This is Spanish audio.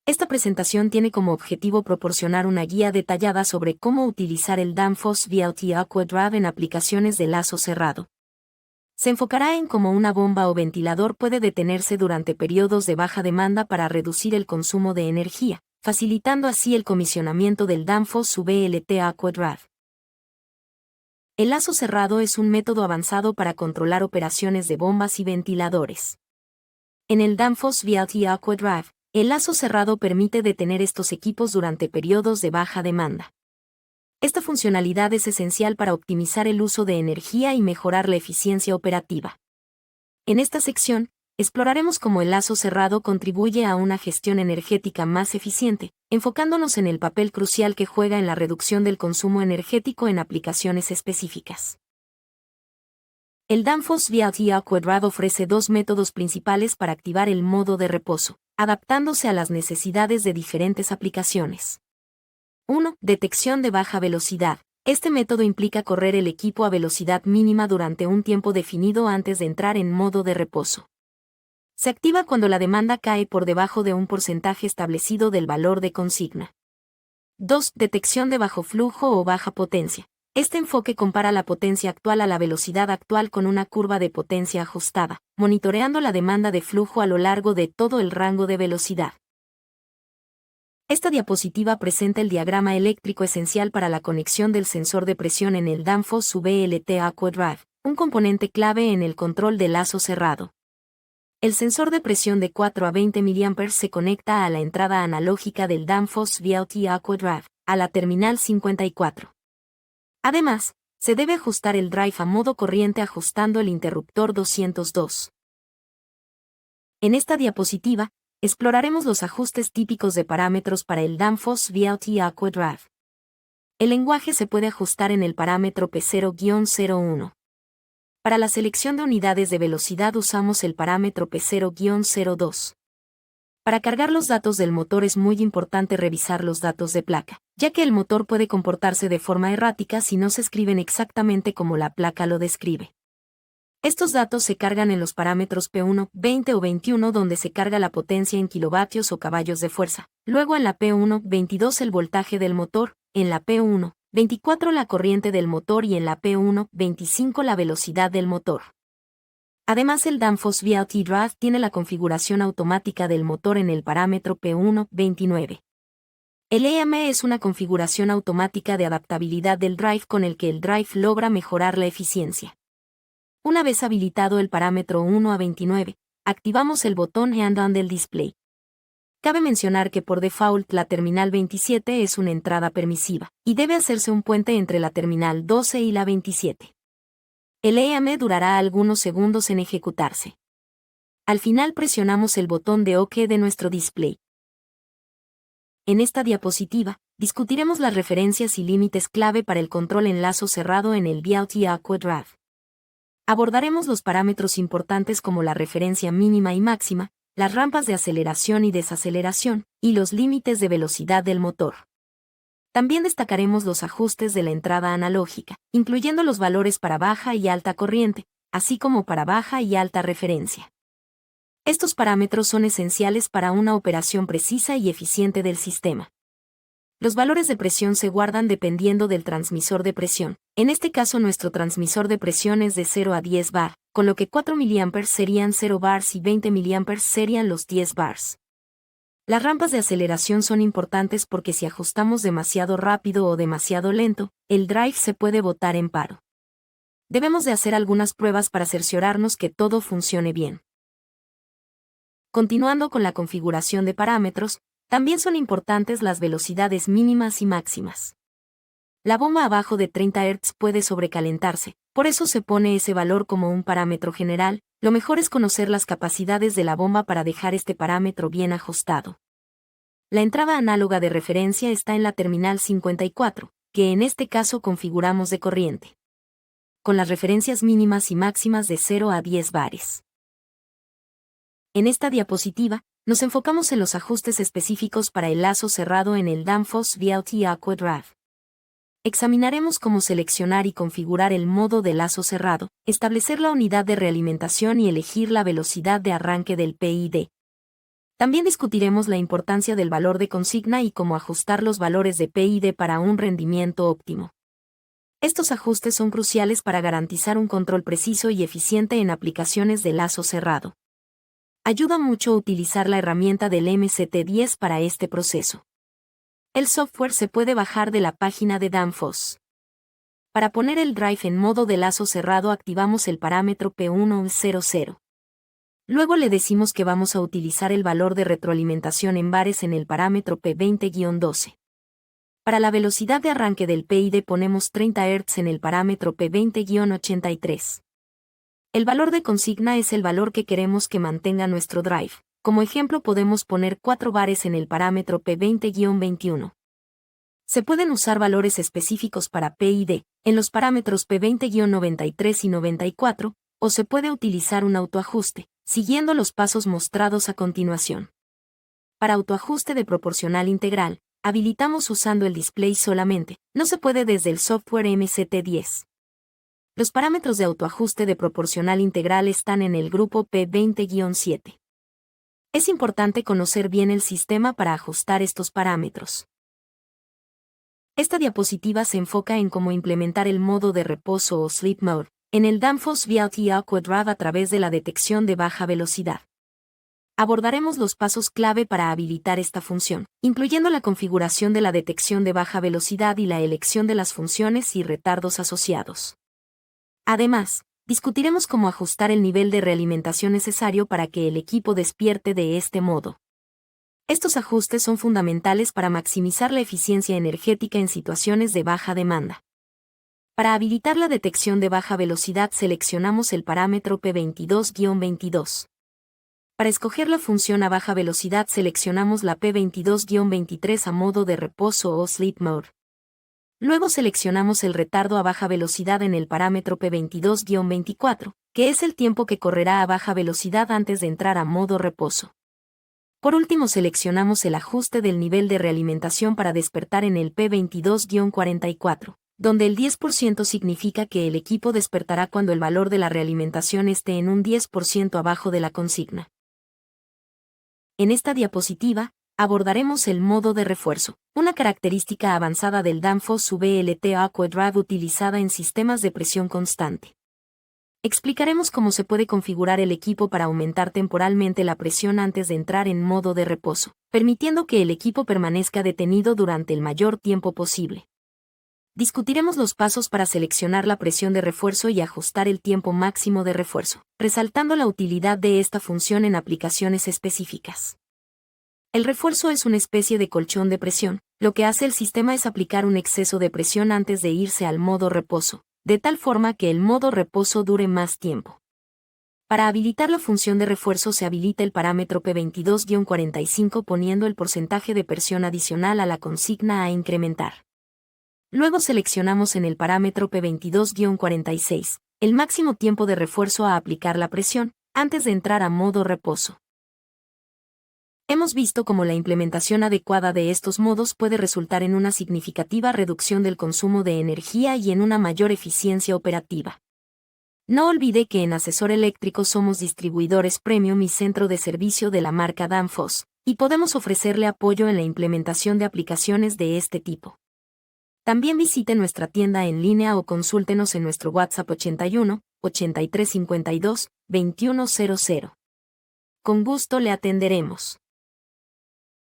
Esta presentación tiene como objetivo proporcionar una guía detallada sobre cómo utilizar el Danfoss VLT Aqua Drive en aplicaciones de lazo cerrado. Se enfocará en cómo una bomba o ventilador puede detenerse durante periodos de baja demanda para reducir el consumo de energía, facilitando así el comisionamiento del Danfoss VLT Aqua Drive. El lazo cerrado es un método avanzado para controlar operaciones de bombas y ventiladores. En el Danfoss VLT Aqua Drive, el lazo cerrado permite detener estos equipos durante periodos de baja demanda. Esta funcionalidad es esencial para optimizar el uso de energía y mejorar la eficiencia operativa. En esta sección, exploraremos cómo el lazo cerrado contribuye a una gestión energética más eficiente, enfocándonos en el papel crucial que juega en la reducción del consumo energético en aplicaciones específicas. El Danfoss VLT Aqua Drive ofrece dos métodos principales para activar el modo de reposo, adaptándose a las necesidades de diferentes aplicaciones. 1. Detección de baja velocidad. Este método implica correr el equipo a velocidad mínima durante un tiempo definido antes de entrar en modo de reposo. Se activa cuando la demanda cae por debajo de un porcentaje establecido del valor de consigna. 2. Detección de bajo flujo o baja potencia. Este enfoque compara la potencia actual a la velocidad actual con una curva de potencia ajustada, monitoreando la demanda de flujo a lo largo de todo el rango de velocidad. Esta diapositiva presenta el diagrama eléctrico esencial para la conexión del sensor de presión en el Danfoss VLT Aqua Drive, un componente clave en el control de lazo cerrado. El sensor de presión de 4 a 20 mA se conecta a la entrada analógica del Danfoss VLT Aqua Drive, a la terminal 54. Además, se debe ajustar el drive a modo corriente ajustando el interruptor 202. En esta diapositiva, exploraremos los ajustes típicos de parámetros para el Danfoss VLT Aqua Drive. El lenguaje se puede ajustar en el parámetro P0-01. Para la selección de unidades de velocidad usamos el parámetro P0-02. Para cargar los datos del motor es muy importante revisar los datos de placa, ya que el motor puede comportarse de forma errática si no se escriben exactamente como la placa lo describe. Estos datos se cargan en los parámetros P1, 20 o 21 donde se carga la potencia en kilovatios o caballos de fuerza, luego en la P1, 22 el voltaje del motor, en la P1, 24 la corriente del motor y en la P1, 25 la velocidad del motor. Además el Danfoss VLT Drive tiene la configuración automática del motor en el parámetro P1, 29. El EAM es una configuración automática de adaptabilidad del drive con el que el drive logra mejorar la eficiencia. Una vez habilitado el parámetro 1 a 29, activamos el botón Hand on del display. Cabe mencionar que por default la terminal 27 es una entrada permisiva, y debe hacerse un puente entre la terminal 12 y la 27. El EAM durará algunos segundos en ejecutarse. Al final presionamos el botón de OK de nuestro display. En esta diapositiva, discutiremos las referencias y límites clave para el control en lazo cerrado en el VLT Aqua Drive. Abordaremos los parámetros importantes como la referencia mínima y máxima, las rampas de aceleración y desaceleración, y los límites de velocidad del motor. También destacaremos los ajustes de la entrada analógica, incluyendo los valores para baja y alta corriente, así como para baja y alta referencia. Estos parámetros son esenciales para una operación precisa y eficiente del sistema. Los valores de presión se guardan dependiendo del transmisor de presión. En este caso nuestro transmisor de presión es de 0 a 10 bar, con lo que 4 mA serían 0 bars y 20 mA serían los 10 bars. Las rampas de aceleración son importantes porque si ajustamos demasiado rápido o demasiado lento, el drive se puede botar en paro. Debemos de hacer algunas pruebas para cerciorarnos que todo funcione bien. Continuando con la configuración de parámetros, también son importantes las velocidades mínimas y máximas. La bomba abajo de 30 Hz puede sobrecalentarse, por eso se pone ese valor como un parámetro general. Lo mejor es conocer las capacidades de la bomba para dejar este parámetro bien ajustado. La entrada análoga de referencia está en la terminal 54, que en este caso configuramos de corriente, con las referencias mínimas y máximas de 0 a 10 bares. En esta diapositiva, nos enfocamos en los ajustes específicos para el lazo cerrado en el Danfoss VLT Aqua Drive. Examinaremos cómo seleccionar y configurar el modo de lazo cerrado, establecer la unidad de realimentación y elegir la velocidad de arranque del PID. También discutiremos la importancia del valor de consigna y cómo ajustar los valores de P y D para un rendimiento óptimo. Estos ajustes son cruciales para garantizar un control preciso y eficiente en aplicaciones de lazo cerrado. Ayuda mucho utilizar la herramienta del MCT10 para este proceso. El software se puede bajar de la página de Danfoss. Para poner el drive en modo de lazo cerrado activamos el parámetro P100. Luego le decimos que vamos a utilizar el valor de retroalimentación en bares en el parámetro P20-12. Para la velocidad de arranque del PID ponemos 30 Hz en el parámetro P20-83. El valor de consigna es el valor que queremos que mantenga nuestro drive. Como ejemplo podemos poner 4 bares en el parámetro P20-21. Se pueden usar valores específicos para PID, en los parámetros P20-93 y 94, o se puede utilizar un autoajuste, siguiendo los pasos mostrados a continuación. Para autoajuste de proporcional integral, habilitamos usando el display solamente, no se puede desde el software MCT10. Los parámetros de autoajuste de proporcional integral están en el grupo P20-7. Es importante conocer bien el sistema para ajustar estos parámetros. Esta diapositiva se enfoca en cómo implementar el modo de reposo o Sleep Mode en el Danfoss VLT Aqua Drive a través de la detección de baja velocidad. Abordaremos los pasos clave para habilitar esta función, incluyendo la configuración de la detección de baja velocidad y la elección de las funciones y retardos asociados. Además, discutiremos cómo ajustar el nivel de realimentación necesario para que el equipo despierte de este modo. Estos ajustes son fundamentales para maximizar la eficiencia energética en situaciones de baja demanda. Para habilitar la detección de baja velocidad seleccionamos el parámetro P22-22. Para escoger la función a baja velocidad seleccionamos la P22-23 a modo de reposo o Sleep Mode. Luego seleccionamos el retardo a baja velocidad en el parámetro P22-24, que es el tiempo que correrá a baja velocidad antes de entrar a modo reposo. Por último seleccionamos el ajuste del nivel de realimentación para despertar en el P22-44. Donde el 10% significa que el equipo despertará cuando el valor de la realimentación esté en un 10% abajo de la consigna. En esta diapositiva, abordaremos el modo de refuerzo, una característica avanzada del Danfoss VLT Aqua Drive utilizada en sistemas de presión constante. Explicaremos cómo se puede configurar el equipo para aumentar temporalmente la presión antes de entrar en modo de reposo, permitiendo que el equipo permanezca detenido durante el mayor tiempo posible. Discutiremos los pasos para seleccionar la presión de refuerzo y ajustar el tiempo máximo de refuerzo, resaltando la utilidad de esta función en aplicaciones específicas. El refuerzo es una especie de colchón de presión, lo que hace el sistema es aplicar un exceso de presión antes de irse al modo reposo, de tal forma que el modo reposo dure más tiempo. Para habilitar la función de refuerzo se habilita el parámetro P22-45 poniendo el porcentaje de presión adicional a la consigna a incrementar. Luego seleccionamos en el parámetro P22-46, el máximo tiempo de refuerzo a aplicar la presión, antes de entrar a modo reposo. Hemos visto cómo la implementación adecuada de estos modos puede resultar en una significativa reducción del consumo de energía y en una mayor eficiencia operativa. No olvide que en Asesor Eléctrico somos distribuidores premium y centro de servicio de la marca Danfoss, y podemos ofrecerle apoyo en la implementación de aplicaciones de este tipo. También visite nuestra tienda en línea o consúltenos en nuestro WhatsApp 81 83 52 2100. Con gusto le atenderemos.